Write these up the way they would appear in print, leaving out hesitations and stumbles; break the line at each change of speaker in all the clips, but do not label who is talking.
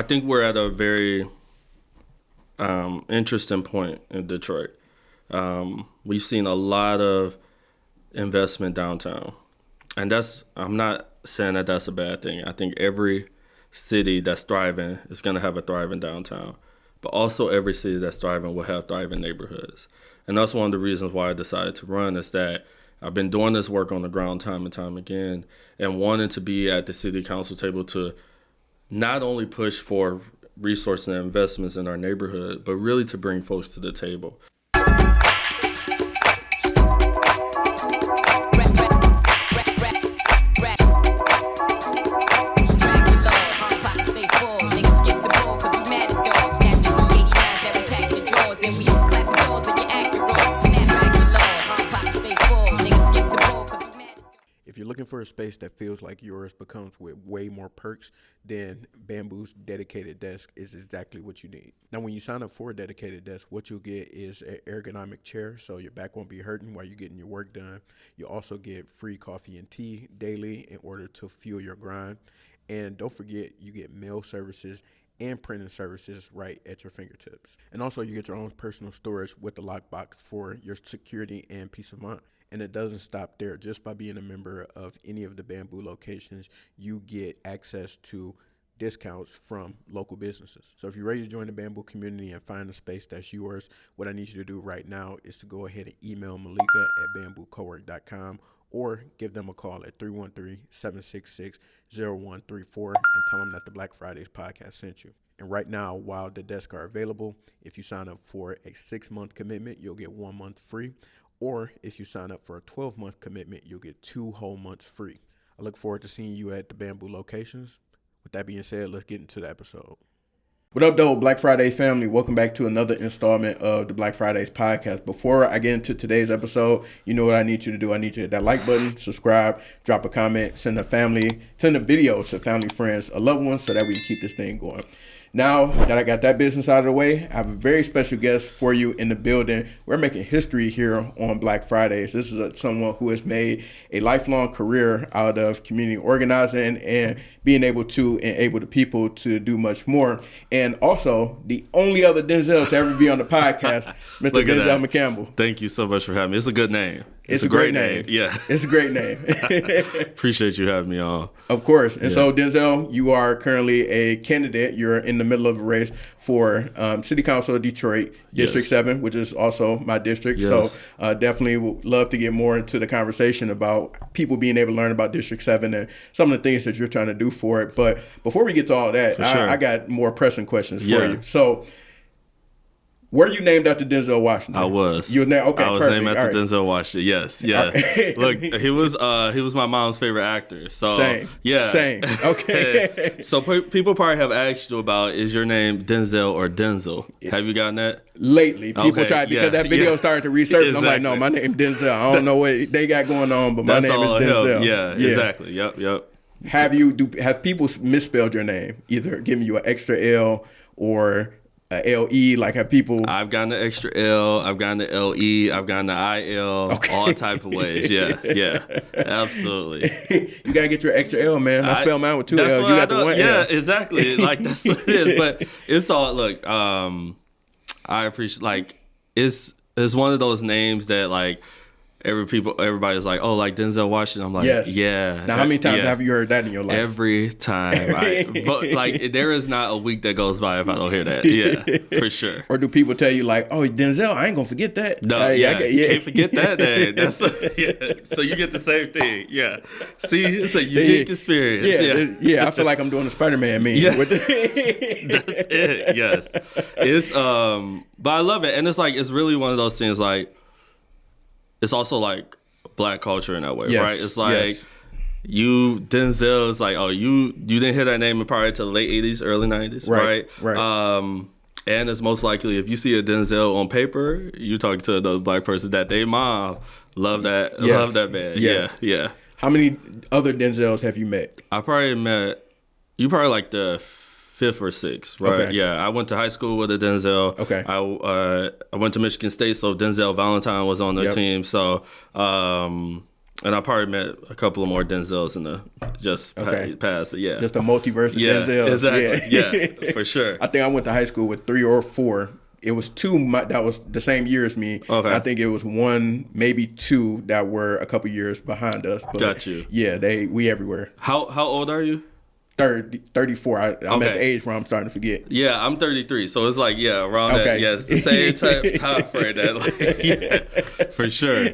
think we're at a very interesting point in Detroit. We've seen a lot of investment downtown. And I'm not saying that that's a bad thing. I think every city that's thriving is going to have a thriving downtown. But also every city that's thriving will have thriving neighborhoods. And that's one of the reasons why I decided to run, is that I've been doing this work on the ground time and time again, and wanting to be at the city council table to not only push for resources and investments in our neighborhood, but really to bring folks to the table.
If you're looking for a space that feels like yours but comes with way more perks, then Bamboo's dedicated desk is exactly what you need. Now, when you sign up for a dedicated desk, what you'll get is an ergonomic chair, so your back won't be hurting while you're getting your work done. You'll also get free coffee and tea daily in order to fuel your grind. And don't forget, you get mail services and printing services right at your fingertips. And also, you get your own personal storage with the lockbox for your security and peace of mind. And it doesn't stop there. Just by being a member of any of the Bamboo locations, you get access to discounts from local businesses. So if you're ready to join the Bamboo community and find a space that's yours, what I need you to do right now is to go ahead and email Malika at bamboocowork.com or give them a call at 313-766-0134 and tell them that the Black Fridays podcast sent you. And right now, while the desks are available, if you sign up for a 6-month commitment, you'll get 1 month free. Or if you sign up for a 12-month commitment, you'll get 2 whole months free. I look forward to seeing you at the Bamboo locations. With that being said, let's get into the episode. What up, though, Black Fridays family? Welcome back to another installment of the Black Fridays podcast. Before I get into today's episode, you know what I need you to do. I need you to hit that like button, subscribe, drop a comment, send a video to family, friends, or loved ones so that we can keep this thing going. Now that I got that business out of the way, I have a very special guest for you in the building. We're making history here on Black Fridays. This is someone who has made a lifelong career out of community organizing and being able to enable the people to do much more. And also, the only other Denzel to ever be on the podcast, Mr. Denzel McCampbell.
Thank you so much for having me. It's a good name.
It's a great name.
Yeah.
It's a great name.
Appreciate you having me on.
Of course. And so, Denzel, you are currently a candidate. You're in the middle of a race for City Council of Detroit, District 7, which is also my district.
Yes.
So definitely would love to get more into the conversation about people being able to learn about District 7 and some of the things that you're trying to do for it. But before we get to all that,
sure.
I got more pressing questions for you. So, were you named after Denzel Washington?
I was.
You were named. Okay,
I was
perfect.
named after Denzel Washington. Yes, yeah. Right. Look, he was my mom's favorite actor. So
same. Okay.
So people probably have asked you about, is your name Denzel or Denzel? Have you gotten that?
Lately, people tried because that video started to resurface. Exactly. I'm like, no, my name Denzel. I don't know what they got going on, but my name is Denzel.
Yeah, exactly. Yep.
Have people misspelled your name, either giving you an extra L or a LE? Like, have people?
I've gotten the extra L, I've gotten the LE, I've gotten the IL, all type of ways. Yeah, absolutely.
You gotta get your extra L, man. I spell mine with 2 L. You got the 1 L.
Yeah, exactly. Like, that's what it is. But it's all, look, I appreciate, like, it's one of those names that, like, everybody's like, oh, like Denzel Washington. I'm like,
yes.
Yeah.
Now, how many times have you heard that in your life?
Every time. But like, there is not a week that goes by if I don't hear that. Yeah, for sure.
Or do people tell you like, oh, Denzel, I ain't gonna forget that?
No, you can't forget that name. So you get the same thing. Yeah. See, it's a unique experience.
Yeah. I feel like I'm doing a Spider-Man meme. Yeah. That's
it. Yes. It's but I love it, and it's like, it's really one of those things, like, it's also like Black culture in that way, right? It's like Denzel is like, oh, you didn't hear that name probably till the late 80s, early 90s, right? And it's most likely, if you see a Denzel on paper, you're talking to another Black person that they mom love that man.
Yes.
Yeah.
How many other Denzels have you met?
I probably met, you probably like the 5th or 6th, right?
Okay.
Yeah, I went to high school with a Denzel.
Okay.
I went to Michigan State, so Denzel Valentine was on their team. So, And I probably met a couple of more Denzels in the past. Yeah.
Just a multiverse of Denzels.
Exactly. Yeah, for sure.
I think I went to high school with 3 or 4. It was 2 that was the same year as me.
Okay.
I think it was 1, maybe 2 that were a couple years behind us. But
got you.
Yeah, we everywhere.
How old are you?
34. I'm at the age where I'm starting to forget.
Yeah, I'm 33. So it's like, around that. Yeah, it's the same time frame that, for sure.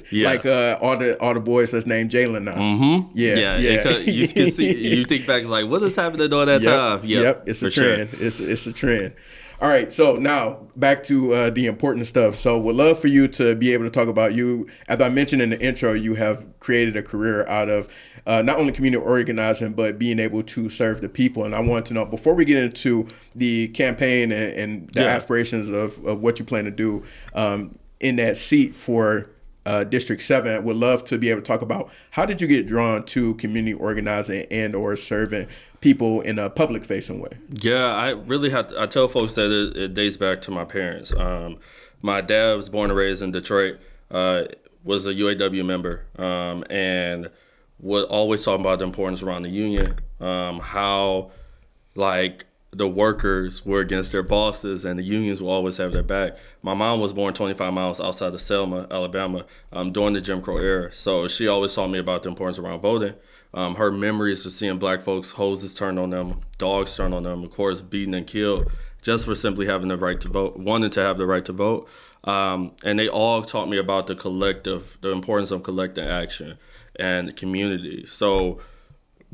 Yeah.
Like all the boys that's named Jalen now.
Mm-hmm.
Yeah.
You can see, you think back like, what is happening during that time?
Yep. It's a trend. Sure. It's a trend. All right, so now back to the important stuff. So would love for you to be able to talk about you. As I mentioned in the intro, you have created a career out of not only community organizing, but being able to serve the people. And I want to know, before we get into the campaign and the aspirations of what you plan to do in that seat for District 7, would love to be able to talk about how did you get drawn to community organizing and or serving people in a public facing way?
Yeah, I tell folks that it dates back to my parents. My dad was born and raised in Detroit, was a UAW member, and would always talk about the importance around the union, how like the workers were against their bosses and the unions will always have their back. My mom was born 25 miles outside of Selma, Alabama, during the Jim Crow era. So she always taught me about the importance around voting. Her memories of seeing black folks, hoses turned on them, dogs turned on them, of course, beaten and killed just for simply having the right to vote, wanting to have the right to vote. And they all taught me about the importance of collective action and community. So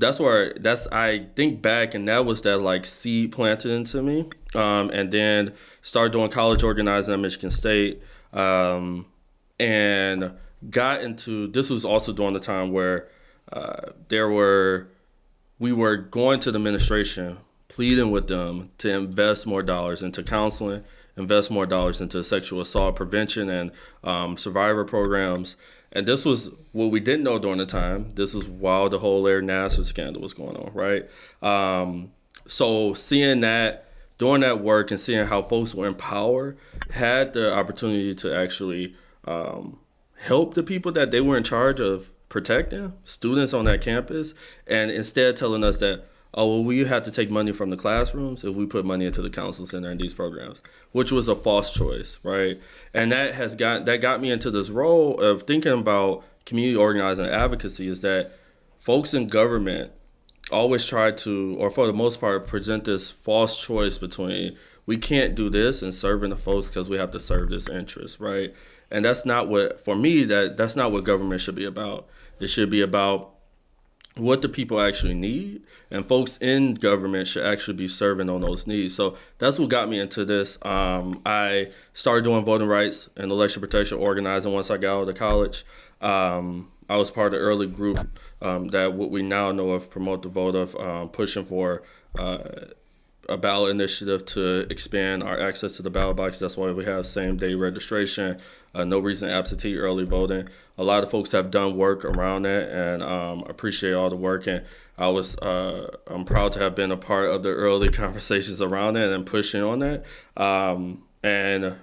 I think back, and that was that like seed planted into me. And then started doing college organizing at Michigan State, and got into, this was also during the time where we were going to the administration, pleading with them to invest more dollars into counseling, invest more dollars into sexual assault prevention and survivor programs. And this was what we didn't know during the time. This was while the whole Larry Nassar scandal was going on, right? So seeing that, doing that work and seeing how folks were in power, had the opportunity to actually help the people that they were in charge of protecting, students on that campus, and instead telling us that, oh, well, we have to take money from the classrooms if we put money into the council center and these programs, which was a false choice, right? And that got me into this role of thinking about community organizing and advocacy, is that folks in government always try to, or for the most part, present this false choice between we can't do this and serving the folks because we have to serve this interest, right? And that's not what, for me, that's not what government should be about. It should be about what the people actually need, and folks in government should actually be serving on those needs. So that's what got me into this. I started doing voting rights and election protection organizing once I got out of college. I was part of the early group that what we now know of Promote the Vote, of pushing for a ballot initiative to expand our access to the ballot box. That's why we have same-day registration, no reason absentee early voting. A lot of folks have done work around that, and appreciate all the work. And I'm proud to have been a part of the early conversations around that and pushing on that. And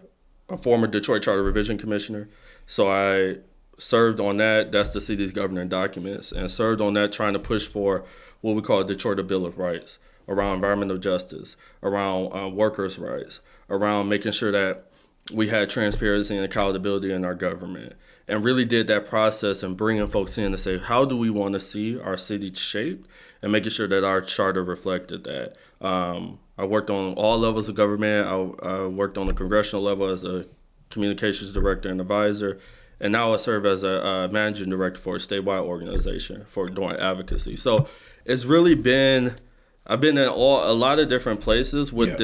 a former Detroit Charter Revision Commissioner, so I served on that. That's the city's governing documents, and served on that trying to push for what we call a Detroit Bill of Rights, around environmental justice, around workers' rights, around making sure that we had transparency and accountability in our government, and really did that process and bringing folks in to say, how do we want to see our city shaped, and making sure that our charter reflected that. I worked on all levels of government. I worked on the congressional level as a communications director and advisor, and now I serve as a managing director for a statewide organization for doing advocacy. So it's really been, I've been in a lot of different places with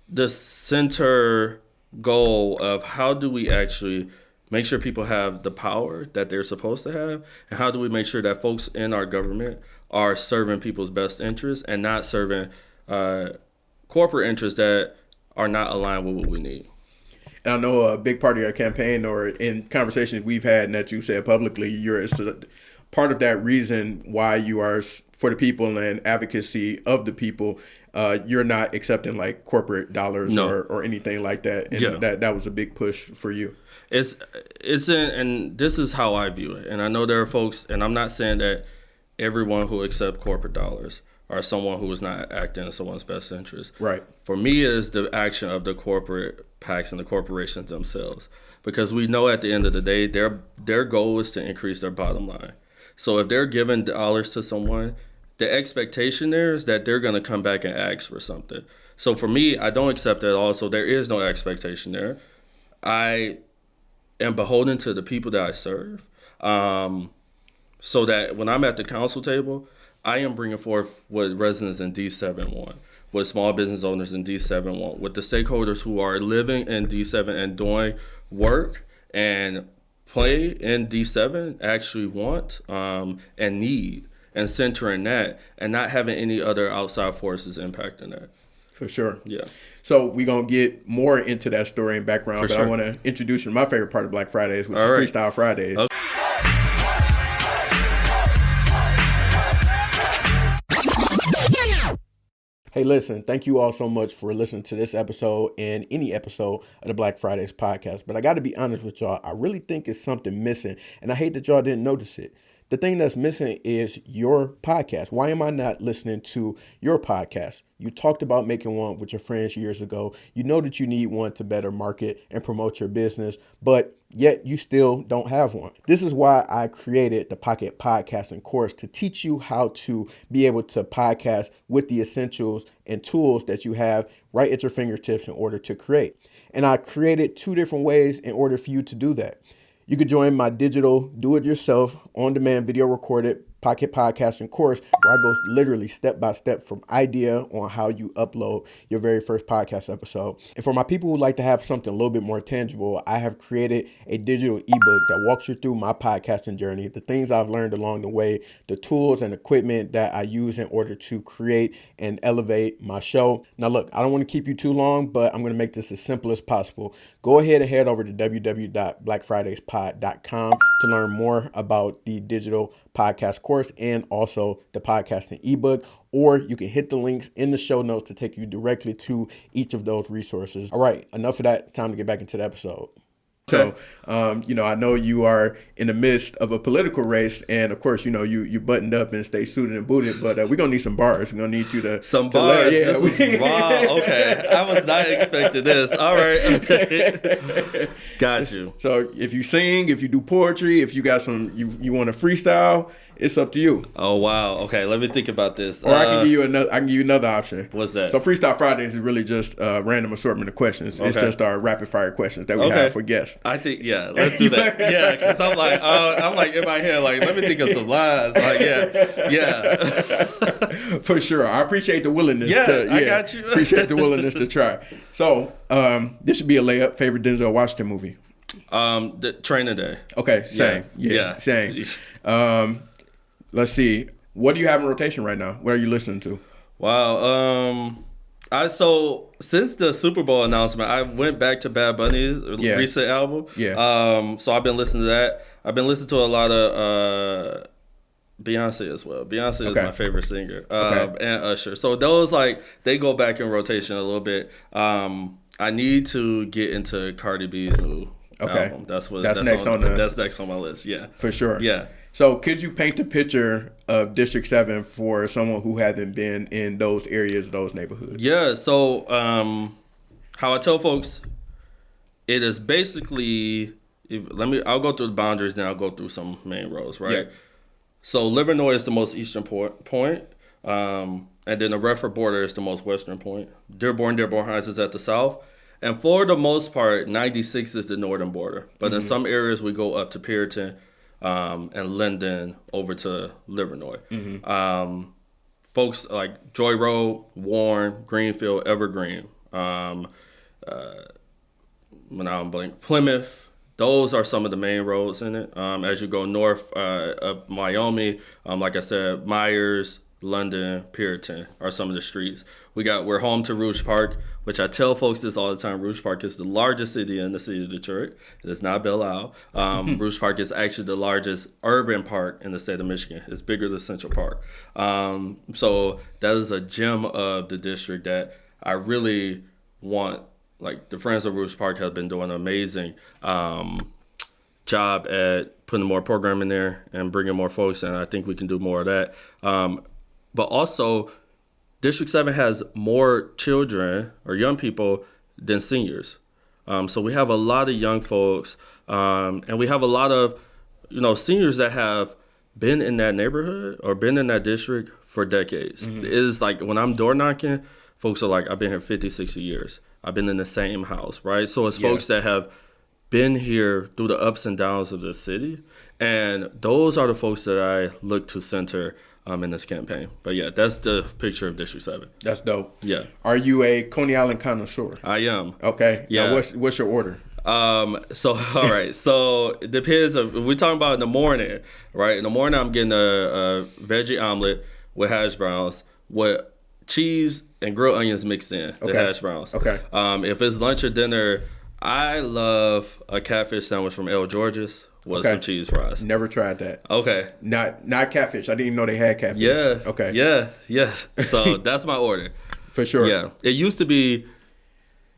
this center goal of how do we actually make sure people have the power that they're supposed to have, and how do we make sure that folks in our government are serving people's best interests and not serving corporate interests that are not aligned with what we need.
And I know a big part of your campaign, or in conversations we've had and that you said publicly, it's part of that reason why you are for the people and advocacy of the people, you're not accepting like corporate dollars or anything like that. And that was a big push for you.
And this is how I view it. And I know there are folks, and I'm not saying that everyone who accepts corporate dollars are someone who is not acting in someone's best interest.
Right.
For me, it's the action of the corporate PACs and the corporations themselves. Because we know at the end of the day, their goal is to increase their bottom line. So if they're giving dollars to someone, the expectation there is that they're going to come back and ask for something. So for me, I don't accept that also. There is no expectation there. I am beholden to the people that I serve. So that when I'm at the council table, I am bringing forth what residents in D7 want, what small business owners in D7 want, what the stakeholders who are living in D7 and doing work and play in D7 actually want and need, and centering that and not having any other outside forces impacting that.
For sure.
Yeah.
So we're going to get more into that story and background, but I want to introduce you to my favorite part of Black Fridays, which is Freestyle Fridays. Okay. Hey, listen, thank you all so much for listening to this episode and any episode of the Black Fridays podcast. But I got to be honest with y'all, I really think it's something missing, and I hate that y'all didn't notice it. The thing that's missing is your podcast. Why am I not listening to your podcast? You talked about making one with your friends years ago. You know that you need one to better market and promote your business, but yet you still don't have one. This is why I created the Pocket Podcasting course, to teach you how to be able to podcast with the essentials and tools that you have right at your fingertips in order to create. And I created 2 different ways in order for you to do that. You could join my digital do-it-yourself on-demand video recorded Pocket Podcasting course, where I go literally step by step from idea on how you upload your very first podcast episode. And for my people who like to have something a little bit more tangible, I have created a digital ebook that walks you through my podcasting journey, the things I've learned along the way, the tools and equipment that I use in order to create and elevate my show. Now, look, I don't want to keep you too long, but I'm going to make this as simple as possible. Go ahead and head over to www.blackfridayspod.com to learn more about the digital podcast course and also the podcasting ebook, or you can hit the links in the show notes to take you directly to each of those resources. All right, enough of that. Time to get back into the episode. So, I know you are in the midst of a political race, and of course, you buttoned up and stay suited and booted, but we're going to need some bars. We're going to need you to...
Some bars? Yeah. This is raw. Okay. I was not expecting this. All right. Okay. Got you.
So if you sing, if you do poetry, if you got some, you want to freestyle, it's up to you.
Oh, wow. Okay, let me think about this.
Or I can give you another option.
What's that?
So Freestyle Fridays is really just a random assortment of questions. Okay. It's just our rapid fire questions that we have for guests.
I think, let's do that. Yeah, because I'm like in my head, like, let me think of some lines. Like, yeah.
For sure. I appreciate the willingness
I got you.
Appreciate the willingness to try. So, this should be a layup. Favorite Denzel Washington movie?
The Training Day.
Okay, same. Yeah. Same. Let's see. What do you have in rotation right now? What are you listening to?
Wow. So since the Super Bowl announcement, I went back to Bad Bunny's recent album. Yeah. So I've been listening to that. I've been listening to a lot of Beyonce as well. Beyonce is my favorite singer. And Usher. So those they go back in rotation a little bit. I need to get into Cardi B's new album. That's next on my list. Yeah.
For sure.
Yeah.
So could you paint the picture of District 7 for someone who hasn't been in those areas, those neighborhoods?
Yeah, so how I tell folks, it is basically, I'll go through the boundaries, then I'll go through some main roads, right? Yeah. So Livernois is the most eastern point, and then the Redford border is the most western point. Dearborn Heights is at the south. And for the most part, 96 is the northern border. But in some areas, we go up to Puritan, and Linden over to Livernois. Folks like Joy Road, Warren, Greenfield, Evergreen, Plymouth. Those are some of the main roads in it. As you go north of Wyoming, like I said, Myers, London, Puritan are some of the streets. We're home to Rouge Park, which I tell folks this all the time. Rouge Park is the largest city in the city of Detroit. It is not Belle Isle. Rouge Park is actually the largest urban park in the state of Michigan. It's bigger than Central Park. So that is a gem of the district that I really want. Like, the Friends of Rouge Park have been doing an amazing job at putting more programming there and bringing more folks, and I think we can do more of that. But also, District 7 has more children or young people than seniors. So we have a lot of young folks, and we have a lot of, seniors that have been in that neighborhood or been in that district for decades. It is like when I'm door knocking, folks are like, I've been here 50, 60 years. I've been in the same house, right? So it's folks that have been here through the ups and downs of the city, and those are the folks that I look to center in this campaign. But yeah, that's the picture of District 7.
That's dope.
Yeah.
Are you a Coney Island connoisseur?
I am.
Okay.
Yeah.
Now, what's your order?
So, all right. So it depends. If we're talking about in the morning, right? In the morning, I'm getting a veggie omelet with hash browns with cheese and grilled onions mixed in, the hash browns.
Okay.
If it's lunch or dinner, I love a catfish sandwich from El George's with some cheese fries.
Never tried that.
Okay.
Not catfish. I didn't even know they had catfish.
Yeah.
Okay.
Yeah. So that's my order.
For sure.
Yeah. It used to be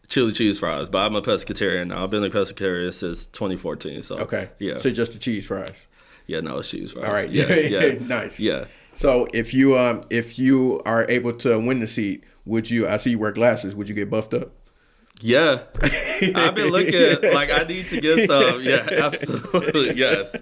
chili cheese fries, but I'm a pescatarian now. I've been a pescatarian since 2014. So
okay.
Yeah.
So just the cheese fries.
Yeah, no, it's cheese fries.
All right.
Yeah.
Nice.
Yeah.
So if you are able to win the seat, would you? I see you wear glasses. Would you get buffed up?
Yeah, I've been looking like I need to get some. Yeah, absolutely, yes,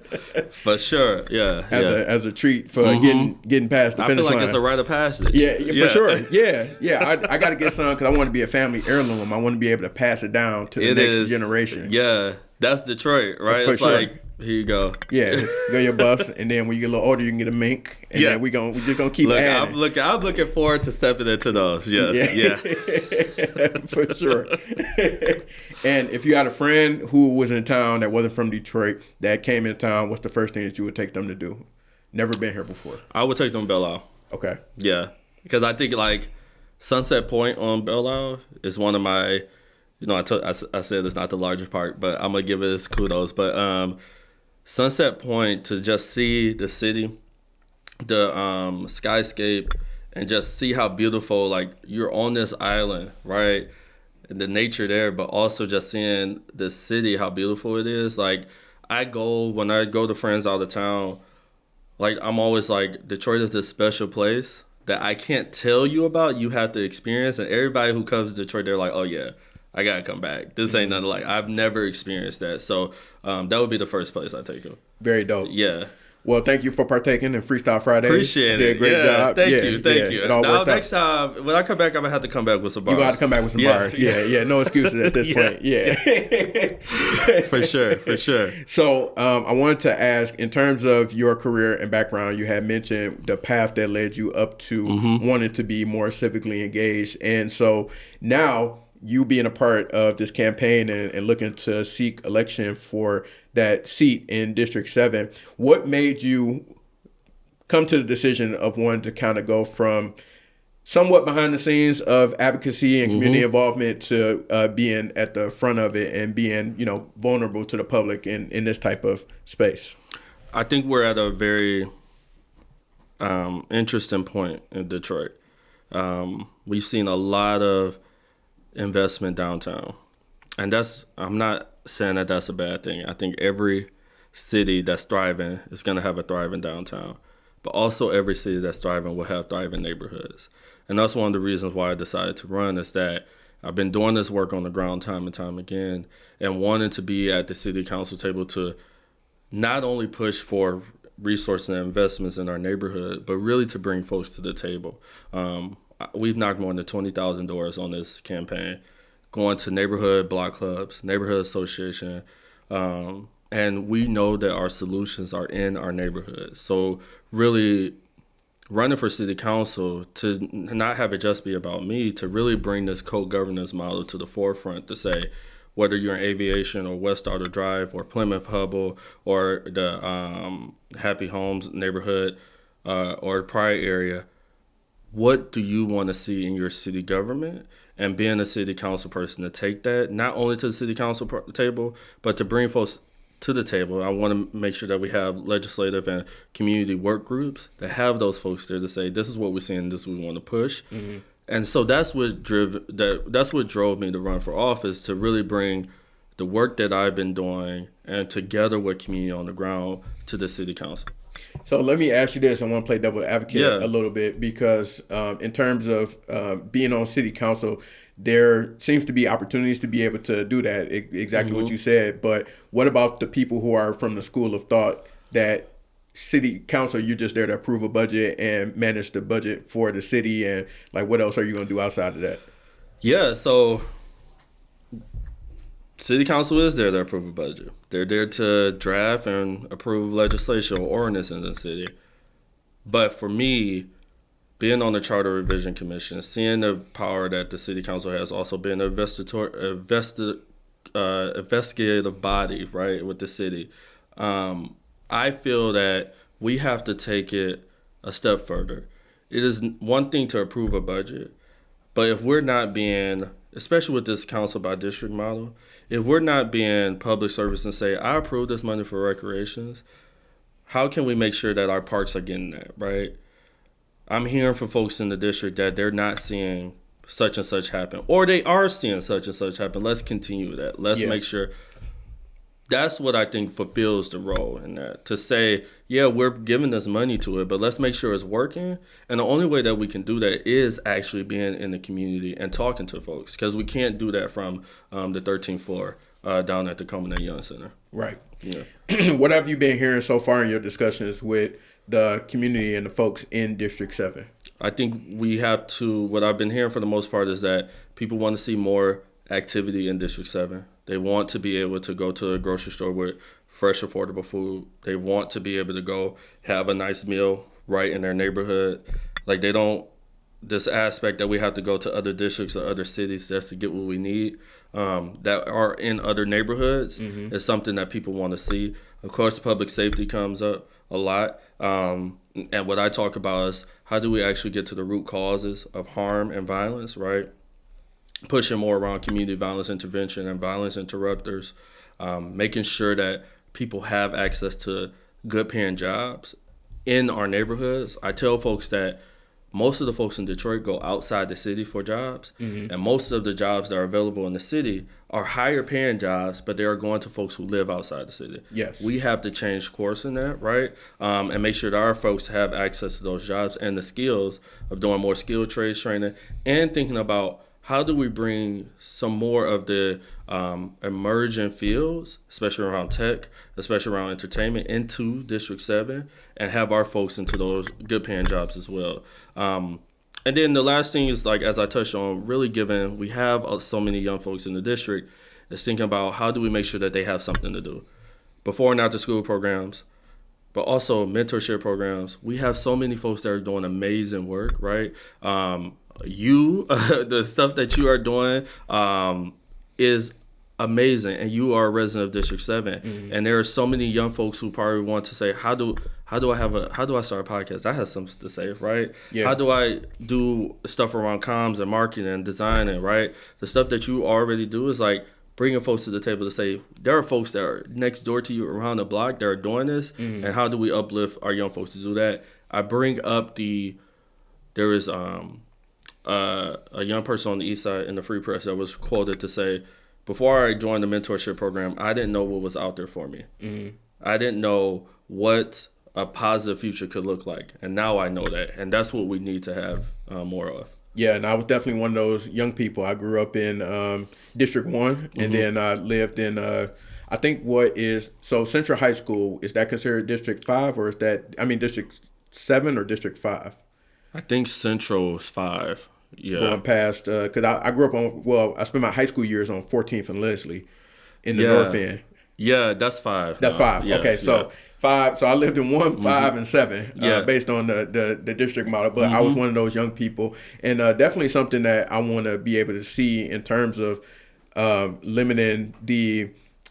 for sure. Yeah,
as a treat for getting past the finish line.
I feel like it's a rite of passage.
Yeah, for sure. Yeah. I got to get some because I want to be a family heirloom. I want to be able to pass it down to the next generation.
Yeah, that's Detroit, right?
For
it's
sure.
like, here you go.
Yeah, go your buffs, and then when you get a little older, you can get a mink, and then we just gonna keep adding.
I'm looking forward to stepping into those. Yes. Yeah.
For sure. And if you had a friend who was in town that wasn't from Detroit that came in town, what's the first thing that you would take them to do? Never been here before.
I would take them to Belle Isle.
Okay.
Yeah, because I think like Sunset Point on Belle Isle is one of my. I said it's not the largest park, but I'm gonna give it its kudos. But Sunset Point, to just see the city, the skyscape, and just see how beautiful, like, you're on this island, right? And the nature there, but also just seeing the city, how beautiful it is. Like, when I go to friends out of town, like, I'm always like, Detroit is this special place that I can't tell you about. You have to experience. And everybody who comes to Detroit, they're like, oh yeah, I gotta come back. This ain't nothing like, I've never experienced that. So that would be the first place I take them.
Very dope.
Yeah.
Well, thank you for partaking in Freestyle Friday.
Appreciate it.
You did a great job.
Thank you.
It all worked
next
out.
time, when I come back, I'm going to have to come back with some bars.
You got to come back with some bars. Yeah. No excuses at this point. Yeah.
For sure.
So I wanted to ask, in terms of your career and background, you had mentioned the path that led you up to wanting to be more civically engaged. And so now, you being a part of this campaign and looking to seek election for that seat in District 7, what made you come to the decision of wanting to kind of go from somewhat behind the scenes of advocacy and community involvement to being at the front of it and being, vulnerable to the public in this type of space?
I think we're at a very interesting point in Detroit. We've seen a lot of investment downtown, and I'm not saying that that's a bad thing. I think every city that's thriving is going to have a thriving downtown, but also every city that's thriving will have thriving neighborhoods. And that's one of the reasons why I decided to run, is that I've been doing this work on the ground time and time again, and wanting to be at the city council table to not only push for resources and investments in our neighborhood, but really to bring folks to the table. We've knocked more than 20,000 doors on this campaign, going to neighborhood block clubs, neighborhood association, and we know that our solutions are in our neighborhoods. So really running for city council, to not have it just be about me, to really bring this co-governance model to the forefront, to say, whether you're in Aviation or West Starter Drive or Plymouth Hubble or the Happy Homes neighborhood or Pride area, what do you want to see in your city government, and being a city council person to take that not only to the city council table, but to bring folks to the table. I want to make sure that we have legislative and community work groups that have those folks there to say, this is what we're seeing, this is what we want to push. Mm-hmm. And so that's what drove me to run for office, to really bring the work that I've been doing and together with community on the ground to the city council.
So let me ask you this. I want to play devil advocate a little bit, because in terms of being on city council, there seems to be opportunities to be able to do that, exactly what you said. But what about the people who are from the school of thought that city council, you're just there to approve a budget and manage the budget for the city, and like, what else are you going to do outside of that?
Yeah, so city council is there to approve a budget. They're there to draft and approve legislation or ordinance in the city. But for me, being on the Charter Revision Commission, seeing the power that the city council has, also being an investigative body, right, with the city, I feel that we have to take it a step further. It is one thing to approve a budget, but if we're not being, especially with this council by district model, if we're not being public service and say, I approve this money for recreations, how can we make sure that our parks are getting that, right? I'm hearing from folks in the district that they're not seeing such and such happen, or they are seeing such and such happen. Let's continue that. Let's make sure. That's what I think fulfills the role in that, to say, yeah, we're giving this money to it, but let's make sure it's working. And the only way that we can do that is actually being in the community and talking to folks, because we can't do that from the 13th floor down at the Coleman A. Young Center.
Right.
Yeah.
What have you been hearing so far in your discussions with the community and the folks in District 7?
I think we have to, what I've been hearing for the most part is that people want to see more activity in District 7. They want to be able to go to a grocery store with fresh, affordable food. They want to be able to go have a nice meal right in their neighborhood. Like, they don't, this aspect that we have to go to other districts or other cities just to get what we need that are in other neighborhoods is something that people want to see. Of course, public safety comes up a lot. And what I talk about is, how do we actually get to the root causes of harm and violence, right? Pushing more around community violence intervention and violence interrupters, making sure that people have access to good paying jobs in our neighborhoods. I tell folks that most of the folks in Detroit go outside the city for jobs, and most of the jobs that are available in the city are higher paying jobs, but they are going to folks who live outside the city.
Yes.
We have to change course in that, right? And make sure that our folks have access to those jobs and the skills of doing more skilled trades training, and thinking about, how do we bring some more of the emerging fields, especially around tech, especially around entertainment, into District 7, and have our folks into those good paying jobs as well. And then the last thing is, like, as I touched on, really given we have so many young folks in the district, is thinking about, how do we make sure that they have something to do before and after school programs, but also mentorship programs. We have so many folks that are doing amazing work, right? The stuff that you are doing is amazing, and you are a resident of District 7, and there are so many young folks who probably want to say, how do I start a podcast? I have something to say, right? Yeah. How do I do stuff around comms and marketing and designing, right? The stuff that you already do is like bringing folks to the table to say, there are folks that are next door to you around the block that are doing this, and how do we uplift our young folks to do that? I bring up there is a young person on the east side in the Free Press that was quoted to say, before I joined the mentorship program, I didn't know what was out there for me. I didn't know what a positive future could look like. And now I know that. And that's what we need to have more of.
Yeah, and I was definitely one of those young people. I grew up in District 1, and then I lived in, I think so Central High School, is that considered District 5, or is that, District 7 or District 5?
I think Central is 5. Yeah.
Going past, because I grew up I spent my high school years on 14th and Leslie in the North End.
Yeah, that's 5.
That's 5. Yeah, okay, so 5. So I lived in 1, 5, and 7 based on the district model. But I was one of those young people, and definitely something that I want to be able to see in terms of limiting the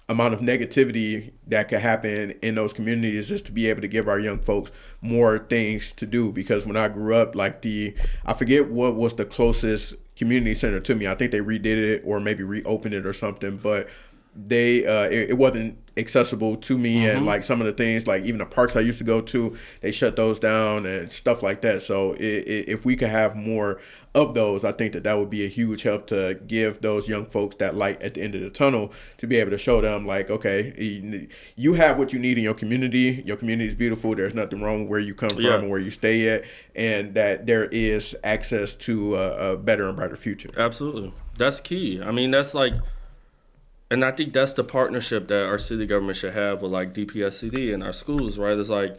amount of negativity that could happen in those communities, just to be able to give our young folks more things to do. Because when I grew up, like I forget what was the closest community center to me. I think they redid it or maybe reopened it or something, but it wasn't accessible to me. And like some of the things, like even the parks I used to go to, they shut those down and stuff like that. So if we could have more of those, I think that would be a huge help to give those young folks that light at the end of the tunnel, to be able to show them like, okay, you have what you need in your community. Your community is beautiful. There's nothing wrong with where you come from and where you stay at, and that there is access to a better and brighter future.
Absolutely. That's key. I mean, that's like, and I think that's the partnership that our city government should have with like DPSCD and our schools, right? It's like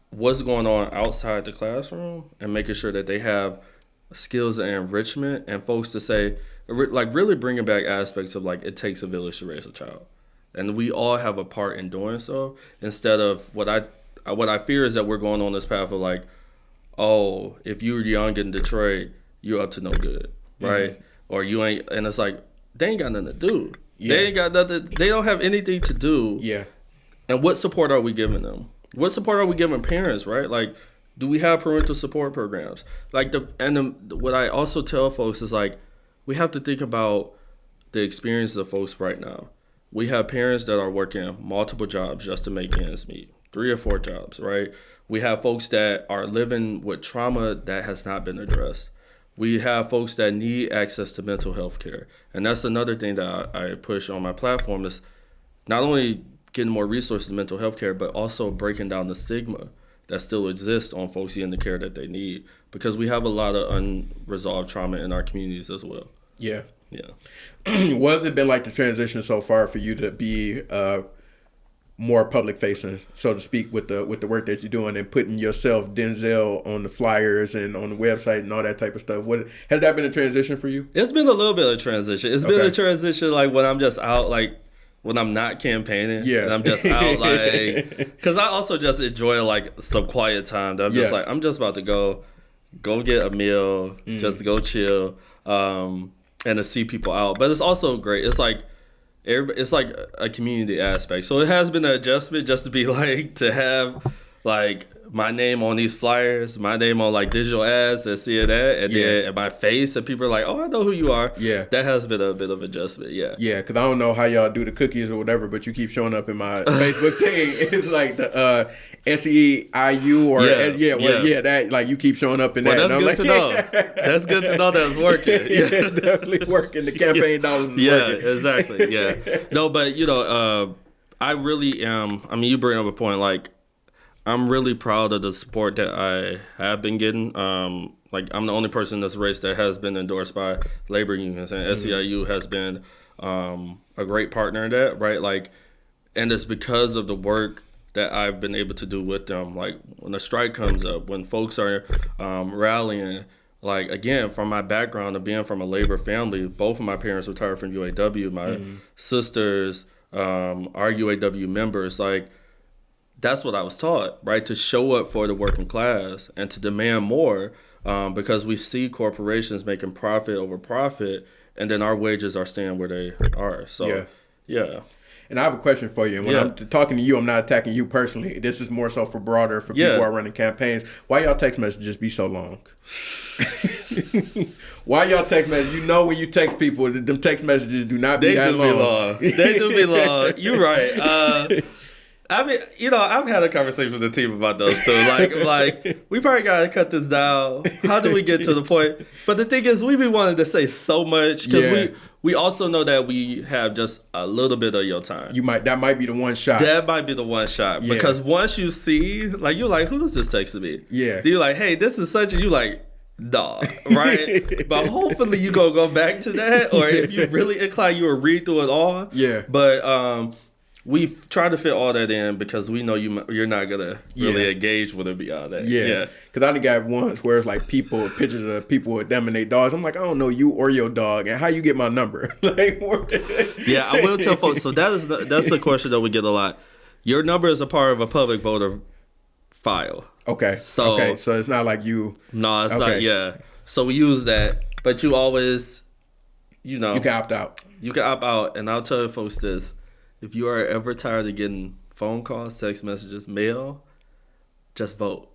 what's going on outside the classroom and making sure that they have skills and enrichment and folks to say, like really bringing back aspects of like it takes a village to raise a child. And we all have a part in doing so, instead of what I fear is that we're going on this path of like, oh, if you're young in Detroit, you're up to no good, right? Or you ain't, and it's like, they ain't got nothing to do. They ain't got nothing. They don't have anything to do.
Yeah.
And what support are we giving them? What support are we giving parents, right? Like, do we have parental support programs? Like what I also tell folks is like, we have to think about the experiences of folks right now. We have parents that are working multiple jobs just to make ends meet, 3 or 4 jobs, right? We have folks that are living with trauma that has not been addressed. We have folks that need access to mental health care. And that's another thing that I push on my platform, is not only getting more resources to mental health care, but also breaking down the stigma that still exists on folks getting the care that they need. Because we have a lot of unresolved trauma in our communities as well.
Yeah.
Yeah.
What has it been like the transition so far for you to be more public facing, so to speak, with the work that you're doing and putting yourself, Denzel, on the flyers and on the website and all that type of stuff? What has that been a transition for you?
It's been a little bit of a transition. It's been a transition like when I'm just out, like when I'm not campaigning.
Yeah.
And I'm just out, like, because I also just enjoy like some quiet time. That I'm just like, I'm just about to go get a meal, just to go chill, and to see people out. But it's also great. It's like a community aspect. So it has been an adjustment just to be like, to have like my name on these flyers, my name on like digital ads and seeing that, and then and my face, and people are like, oh, I know who you are. Yeah. That has been a bit of adjustment. Yeah.
Yeah, because I don't know how y'all do the cookies or whatever, but you keep showing up in my Facebook thing. It's like the SEIU or that, like you keep showing up in that.
Well, that's good to know. That's good to know that it's working.
Yeah, definitely working. The campaign dollars is working.
Yeah, exactly. Yeah. No, but I really am. I mean, you bring up a point, like, I'm really proud of the support that I have been getting. Like, I'm the only person in this race that has been endorsed by labor unions, and SEIU has been a great partner in that, right? Like, and it's because of the work that I've been able to do with them. Like, when a strike comes up, when folks are rallying, like, again, from my background of being from a labor family, both of my parents retired from UAW. My sisters are UAW members. Like, that's what I was taught, right? To show up for the working class and to demand more, because we see corporations making profit over profit, and then our wages are staying where they are. So, yeah.
And I have a question for you. And when I'm talking to you, I'm not attacking you personally. This is more so for broader, for people who are running campaigns. Why y'all text messages be so long? Why y'all text messages? You know, when you text people, them text messages do not be that long.
They do be long. You're right. I mean, I've had a conversation with the team about those too. Like we probably gotta cut this down. How do we get to the point? But the thing is, we be wanting to say so much because we also know that we have just a little bit of your time.
That might be the one shot.
That might be the one shot because once you see, like, you're like, who's this texting me?
Yeah.
You're like, hey, this is such, and you like, nah, right? But hopefully you gonna go back to that, or if you really inclined, you will read through it all.
Yeah.
But we've tried to fit all that in because we know you're not gonna really engage with it beyond that.
Yeah. Because I done got once where it's like pictures of people with them and their dogs. I'm like, I don't know you or your dog, and how you get my number? Like,
yeah, I will tell folks. So that's the question that we get a lot. Your number is a part of a public voter file.
Okay. So it's not like you.
No, it's not. Yeah. So we use that, but you always,
you can opt out.
You can opt out, and I'll tell folks this. if you are ever tired of getting phone calls, text messages, mail, just vote.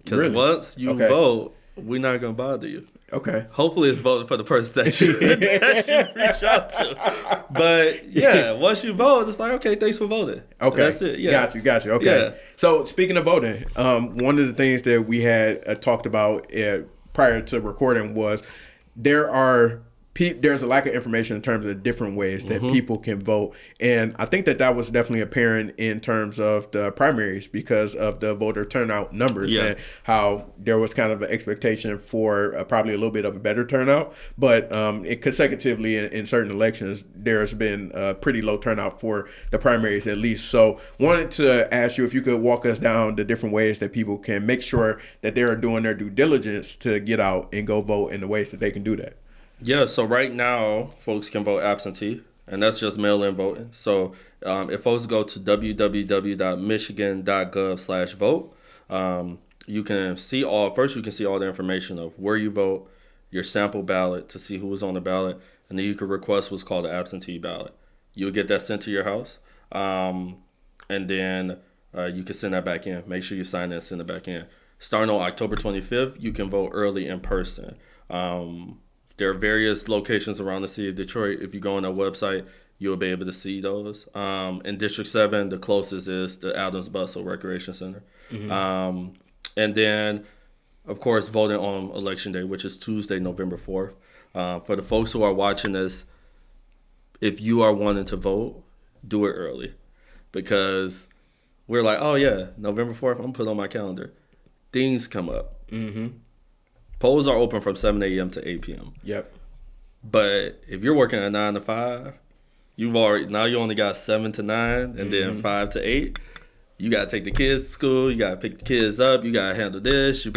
Because once you vote, we're not going to bother you.
Okay.
Hopefully it's voting for the person that you reach out to. But yeah, once you vote, it's like, okay, thanks for voting.
Okay.
That's it. Yeah.
Got you. Okay. Yeah. So speaking of voting, one of the things that we had talked about prior to recording was there's a lack of information in terms of different ways that people can vote. And I think that was definitely apparent in terms of the primaries because of the voter turnout numbers and how there was kind of an expectation for probably a little bit of a better turnout. But consecutively in certain elections, there's been a pretty low turnout for the primaries at least. So wanted to ask you if you could walk us down the different ways that people can make sure that they are doing their due diligence to get out and go vote in the ways that they can do that.
Yeah, so right now, folks can vote absentee, and that's just mail-in voting. So if folks go to www.michigan.gov/vote, you can see all the information of where you vote, your sample ballot to see who was on the ballot, and then you can request what's called an absentee ballot. You'll get that sent to your house, and then you can send that back in. Make sure you sign it and send it back in. Starting on October 25th, you can vote early in person. There are various locations around the city of Detroit. If you go on our website, you'll be able to see those. In District 7, the closest is the Adams Bustle Recreation Center. And then, of course, voting on Election Day, which is Tuesday, November 4th. For the folks who are watching this, if you are wanting to vote, do it early. Because we're like, oh, yeah, November 4th, I'm going to put it on my calendar. Things come up. Polls are open from 7 a.m. to 8 p.m.
Yep.
But if you're working a 9 to 5, you only got 7 to 9 and then 5 to 8. You got to take the kids to school. You got to pick the kids up. You got to handle this. You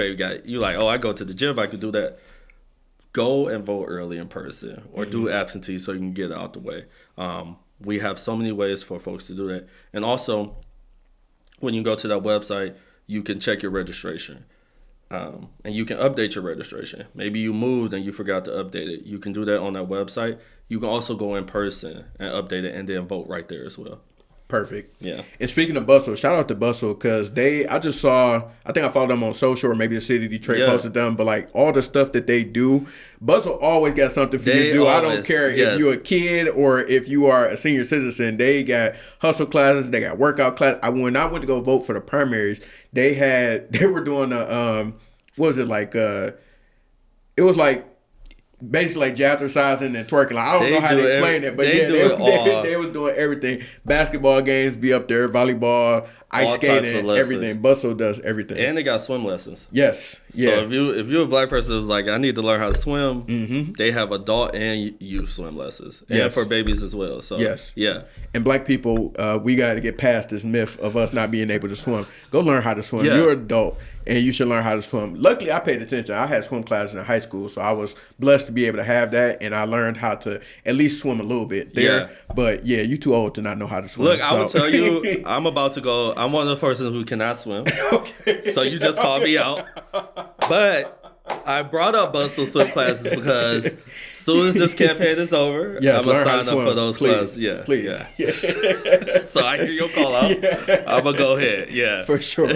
like, oh, I go to the gym. I can do that. Go and vote early in person or do absentee so you can get it out the way. We have so many ways for folks to do that. And also, when you go to that website, you can check your registration. And you can update your registration. Maybe you moved and you forgot to update it. You can do that on that website. You can also go in person and update it and then vote right there as well.
Perfect.
Yeah.
And speaking of Bustle, shout out to Bustle because I think I followed them on social or maybe the city of Detroit posted them, but like all the stuff that they do, Bustle always got something for you to do. I don't care if you're a kid or if you are a senior citizen. They got hustle classes, they got workout class. When I went to go vote for the primaries, they were doing what was it like? It was like basically like jazzercising and twerking. Like, I don't know how to explain it, but they was doing everything. Basketball games be up there, volleyball, ice skating, everything. Bustle does everything,
and they got swim lessons.
Yes, yeah.
So if you're a black person who's like, I need to learn how to swim, they have adult and youth swim lessons, and for babies as well. So yeah.
And black people, we got to get past this myth of us not being able to swim. Go learn how to swim.
Yeah.
You're an adult, and you should learn how to swim. Luckily, I paid attention. I had swim classes in high school, so I was blessed to be able to have that, and I learned how to at least swim a little bit there. Yeah. But yeah, you too old to not know how to swim.
Look, I will tell you, I'm about to go. I'm one of the persons who cannot swim. Okay. So you just called me out. But I brought up Bustle swim classes because as soon as this campaign is over, I'm going to sign up for those classes. Yeah.
Please.
Yeah. So I hear your call out. Yeah. I'm going to go ahead. Yeah.
For sure.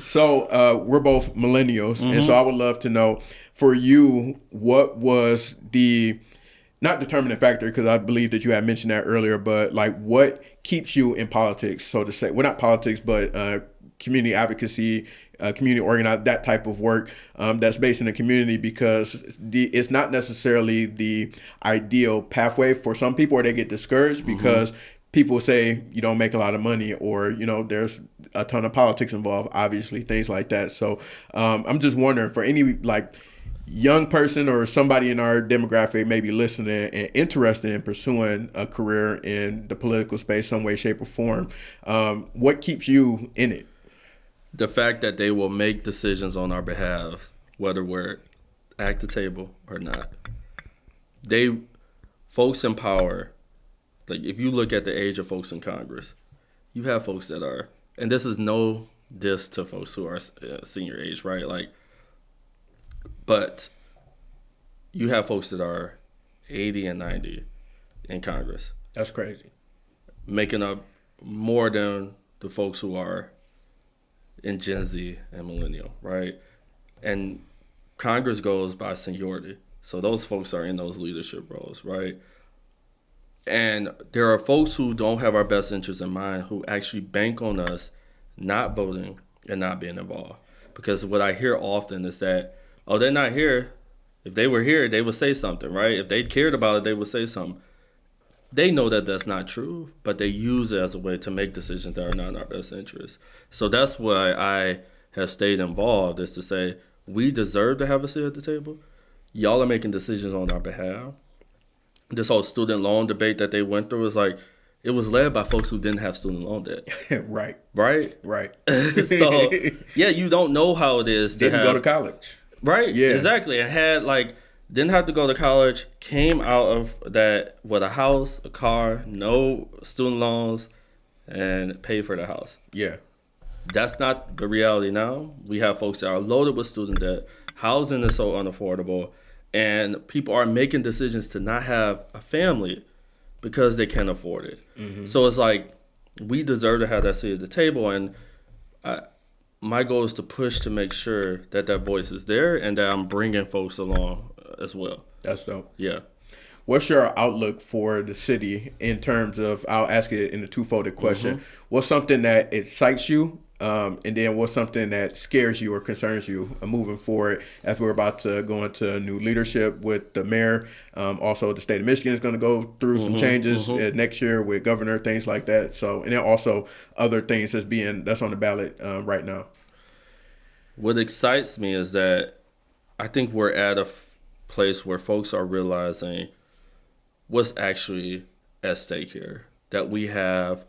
So we're both millennials. And so I would love to know, for you, what was the, not determining factor, because I believe that you had mentioned that earlier, but like what keeps you in politics, so to say? Well, not politics, but community advocacy, community organized, that type of work that's based in the community, because it's not necessarily the ideal pathway for some people, or they get discouraged because people say you don't make a lot of money, or there's a ton of politics involved, obviously, things like that. So I'm just wondering, for any like young person or somebody in our demographic maybe listening and interested in pursuing a career in the political space some way, shape, or form, what keeps you in it?
The fact that they will make decisions on our behalf, whether we're at the table or not. Folks in power, like if you look at the age of folks in Congress, you have folks that are, and this is no diss to folks who are senior age, right? Like, but you have folks that are 80 and 90 in Congress.
That's crazy.
making up more than the folks who are in Gen Z and millennial, right? And Congress goes by seniority. So those folks are in those leadership roles, right? And there are folks who don't have our best interests in mind who actually bank on us not voting and not being involved. Because what I hear often is that, oh, they're not here. If they were here, they would say something, right? If they cared about it, they would say something. They know that that's not true, but they use it as a way to make decisions that are not in our best interest. So that's why I have stayed involved, is to say, we deserve to have a seat at the table. Y'all are making decisions on our behalf. This whole student loan debate that they went through is like, it was led by folks who didn't have student loan debt.
Right.
Right?
Right.
So, yeah, you don't know how it is to
Didn't
have,
go to college.
right?
Yeah.
Exactly. And had like, didn't have to go to college, came out of that with a house, a car, no student loans, and paid for the house.
Yeah.
That's not the reality now. We have folks that are loaded with student debt. Housing is so unaffordable. And people are making decisions to not have a family because they can't afford it. Mm-hmm. So it's like, we deserve to have that seat at the table. And my goal is to push to make sure that that voice is there and that I'm bringing folks along as well.
That's dope.
Yeah.
What's your outlook for the city in terms of, I'll ask it in a two-folded question. Mm-hmm. What's something that excites you? And then what's something that scares you or concerns you moving forward as we're about to go into new leadership with the mayor? Also, the state of Michigan is going to go through some changes next year with governor, things like that. So, and then also other things that's on the ballot right now.
What excites me is that I think we're at a place where folks are realizing what's actually at stake here. That we have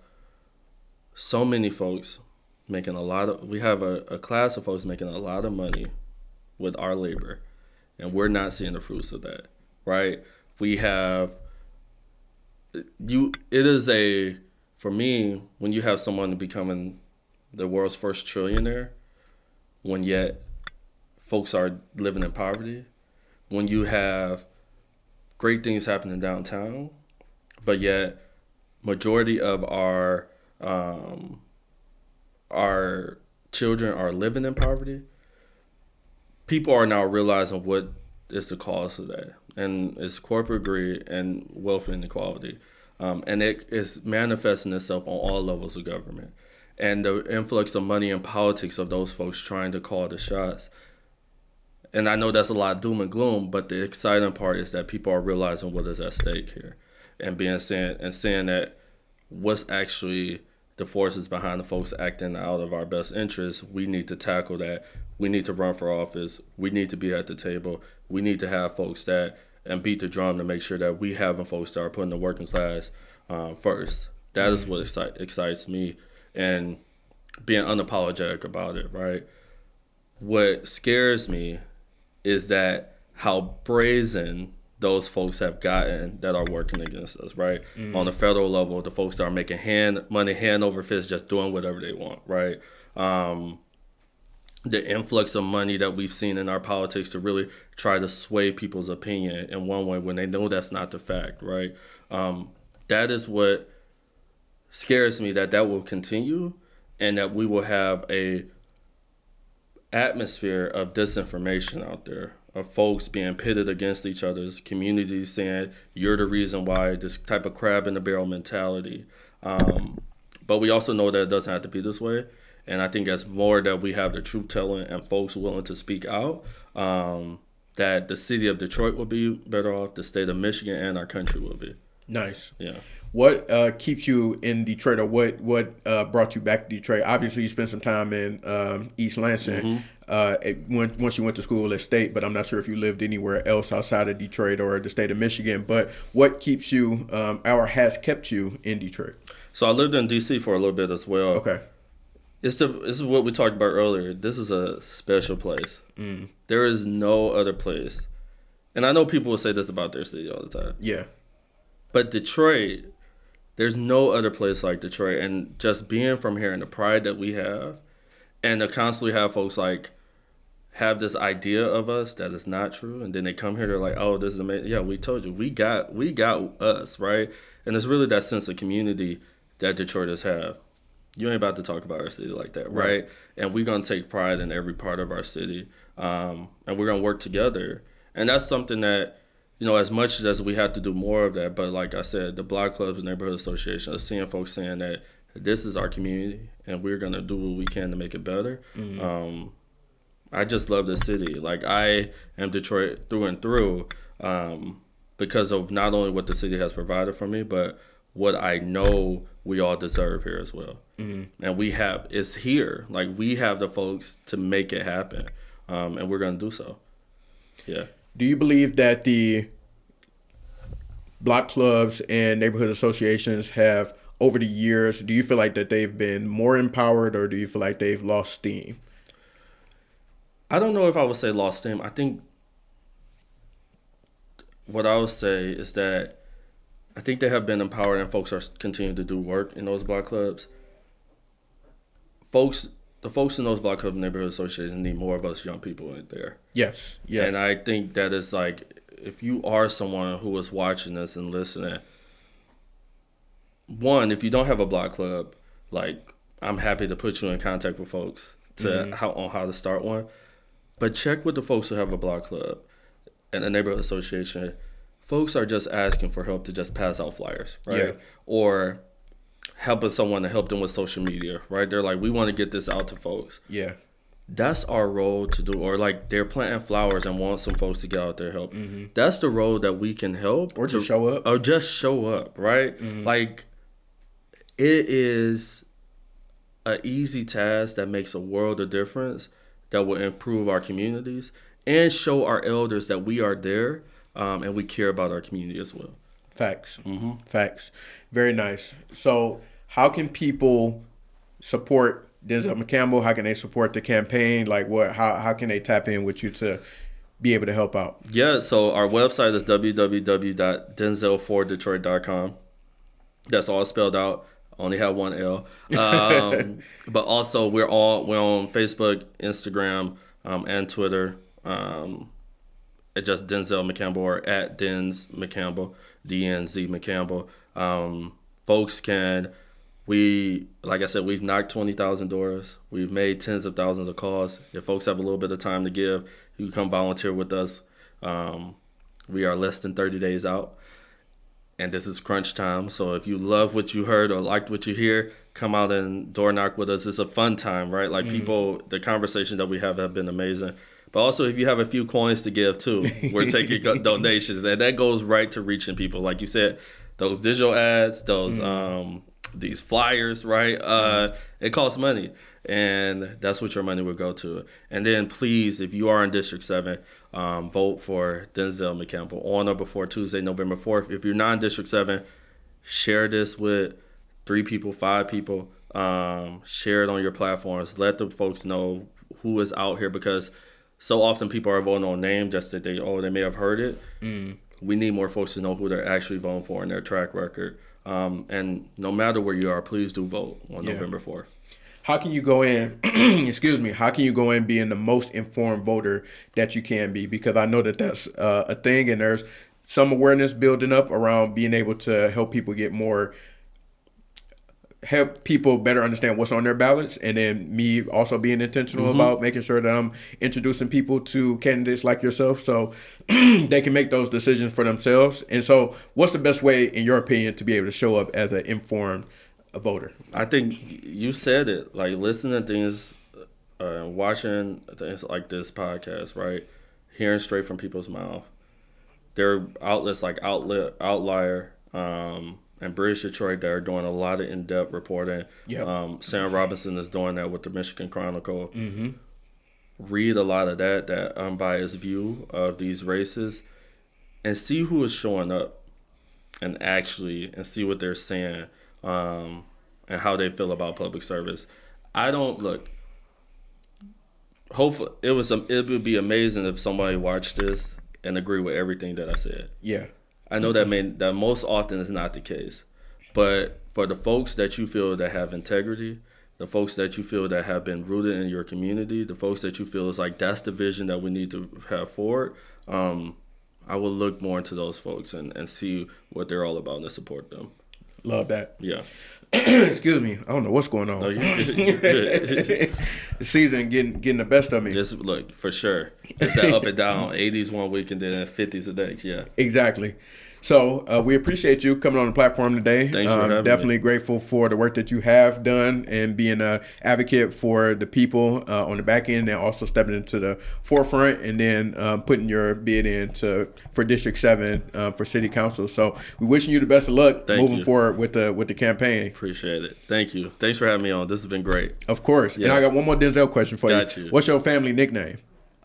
so many folks making we have a class of folks making a lot of money with our labor, and we're not seeing the fruits of that, right? We have, for me, when you have someone becoming the world's first trillionaire, when yet folks are living in poverty, when you have great things happening downtown, but yet majority of our children are living in poverty, people are now realizing what is the cause of that. And it's corporate greed and wealth inequality. And it is manifesting itself on all levels of government. And the influx of money and politics of those folks trying to call the shots. And I know that's a lot of doom and gloom, but the exciting part is that people are realizing what is at stake here and saying that what's actually the forces behind the folks acting out of our best interests. We need to tackle that. We need to run for office. We need to be at the table. We need to have folks and beat the drum to make sure that we having folks that are putting the working class first. That is what excites me, and being unapologetic about it, right? What scares me is that how brazen those folks have gotten that are working against us, right? On the federal level, the folks that are making money hand over fist, just doing whatever they want, right? The influx of money that we've seen in our politics to really try to sway people's opinion in one way when they know that's not the fact, right? That is what scares me, that will continue, and that we will have a atmosphere of disinformation out there, of folks being pitted against each other's communities, saying you're the reason why, this type of crab in the barrel mentality. But we also know that it doesn't have to be this way. And I think as more that we have the truth telling and folks willing to speak out, that the city of Detroit will be better off, the state of Michigan and our country will be.
Nice.
Yeah.
What keeps you in Detroit, or what brought you back to Detroit? Obviously, you spent some time in East Lansing once you went to school at State, but I'm not sure if you lived anywhere else outside of Detroit or the state of Michigan. But what keeps you, or has kept you in Detroit?
So I lived in D.C. for a little bit as well.
Okay.
This is what we talked about earlier. This is a special place. There is no other place. And I know people will say this about their city all the time.
Yeah.
But Detroit, there's no other place like Detroit. And just being from here and the pride that we have, and to constantly have folks like have this idea of us that is not true, and then they come here, they're like, oh, this is amazing. Yeah, we told you, we got us, right? And it's really that sense of community that Detroiters have. You ain't about to talk about our city like that, right? And we're gonna take pride in every part of our city, and we're gonna work together. And that's something that, as much as we have to do more of that, but like I said, the block clubs and neighborhood associations, seeing folks saying that this is our community and we're gonna do what we can to make it better. I just love the city. Like, I am Detroit through and through, because of not only what the city has provided for me, but what I know we all deserve here as well. And it's here. Like, we have the folks to make it happen, and we're going to do so. Yeah.
Do you believe that the block clubs and neighborhood associations have, over the years, do you feel like that they've been more empowered, or do you feel like they've lost steam?
I don't know if I would say lost steam. I think what I would say is that I think they have been empowered, and folks are continuing to do work in those block clubs. The folks in those block club neighborhood associations need more of us young people in there.
Yes.
And I think that is like, if you are someone who is watching this and listening, one, if you don't have a block club, like, I'm happy to put you in contact with folks on how to start one. But check with the folks who have a block club and a neighborhood association. Folks are just asking for help to just pass out flyers, right?
Yeah.
Or helping someone to help them with social media, right? They're like, we want to get this out to folks.
Yeah.
That's our role to do. Or like, they're planting flowers and want some folks to get out there help. That's the role that we can help.
Or just show up.
Or just show up, right? Like, it is an easy task that makes a world of difference, that will improve our communities and show our elders that we are there, and we care about our community as well.
Facts. Facts. Very nice. So how can people support Denzel McCampbell? How can they support the campaign? Like, how can they tap in with you to be able to help out? Yeah,
so our website is www.denzel4detroit.com. That's all spelled out. Only have one L. But also we're on Facebook, Instagram, and Twitter. It's just Denzel McCampbell, or at Denz McCampbell, DNZ McCampbell. Folks like I said, we've knocked 20,000 doors. We've made tens of thousands of calls. If folks have a little bit of time to give, you can come volunteer with us. We are less than 30 days out. And this is crunch time. So if you love what you heard or liked what you hear, come out and door knock with us. It's a fun time, right? Like, people, the conversations that we have been amazing. But also, if you have a few coins to give too, we're taking donations. And that goes right to reaching people. Like you said, those digital ads, those these flyers, right? It costs money. And that's what your money would go to. And then please, if you are in District 7, vote for Denzel McCampbell on or before Tuesday, November 4th. If you're not in District 7, share this with 3 people, 5 people. Share it on your platforms. Let the folks know who is out here, because so often people are voting on names just that they may have heard it. We need more folks to know who they're actually voting for and their track record. And no matter where you are, please do vote on November 4th.
How can you go in, how can you go in being the most informed voter that you can be? Because I know that that's a thing, and there's some awareness building up around being able to help people better understand what's on their ballots, and then me also being intentional about making sure that I'm introducing people to candidates like yourself so they can make those decisions for themselves. And so what's the best way, in your opinion, to be able to show up as an informed voter?
I think you said it. Like, listening to things, watching things like this podcast, right? Hearing straight from people's mouth. There are outlets like Outlier, and British Detroit that are doing a lot of in-depth reporting. Sam Robinson is doing that with the Michigan Chronicle. Read a lot of that unbiased view of these races, and see who is showing up, and see what they're saying, and how they feel about public service. Hopefully, it would be amazing if somebody watched this and agree with everything that I said.
Yeah.
I know that most often is not the case, but for the folks that you feel that have integrity, the folks that you feel that have been rooted in your community, the folks that you feel is like that's the vision that we need to have forward. I will look more into those folks and see what they're all about and support them.
Love that.
Yeah.
Excuse me. I don't know what's going on.
No, you're good.
The season getting the best of me.
Look, for sure. It's that up and down. 80s one week and then 50s the next. Yeah.
Exactly. So we appreciate you coming on the platform today.
Thanks for having
definitely
me.
Grateful for the work that you have done and being an advocate for the people on the back end, and also stepping into the forefront, and then putting your bid in for District 7 for City Council. So we wishing you the best of luck moving forward with the campaign.
Appreciate it. Thank you. Thanks for having me on. This has been great.
Of course. Yeah. And I got one more Denzel question for you. What's your family nickname?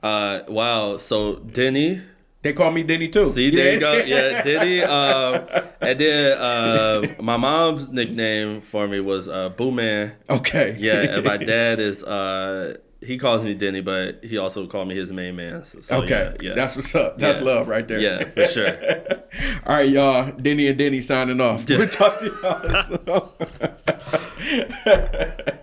Wow. So Denny.
They call me Denny too.
See, there you go. Yeah, Denny. And then my mom's nickname for me was Boo Man.
Okay.
Yeah, and my dad is he calls me Denny, but he also called me his main man. So
okay. Yeah. That's what's up. That's love right there.
Yeah, for sure.
All right, y'all. Denny and Denny signing off. We'll talk to y'all.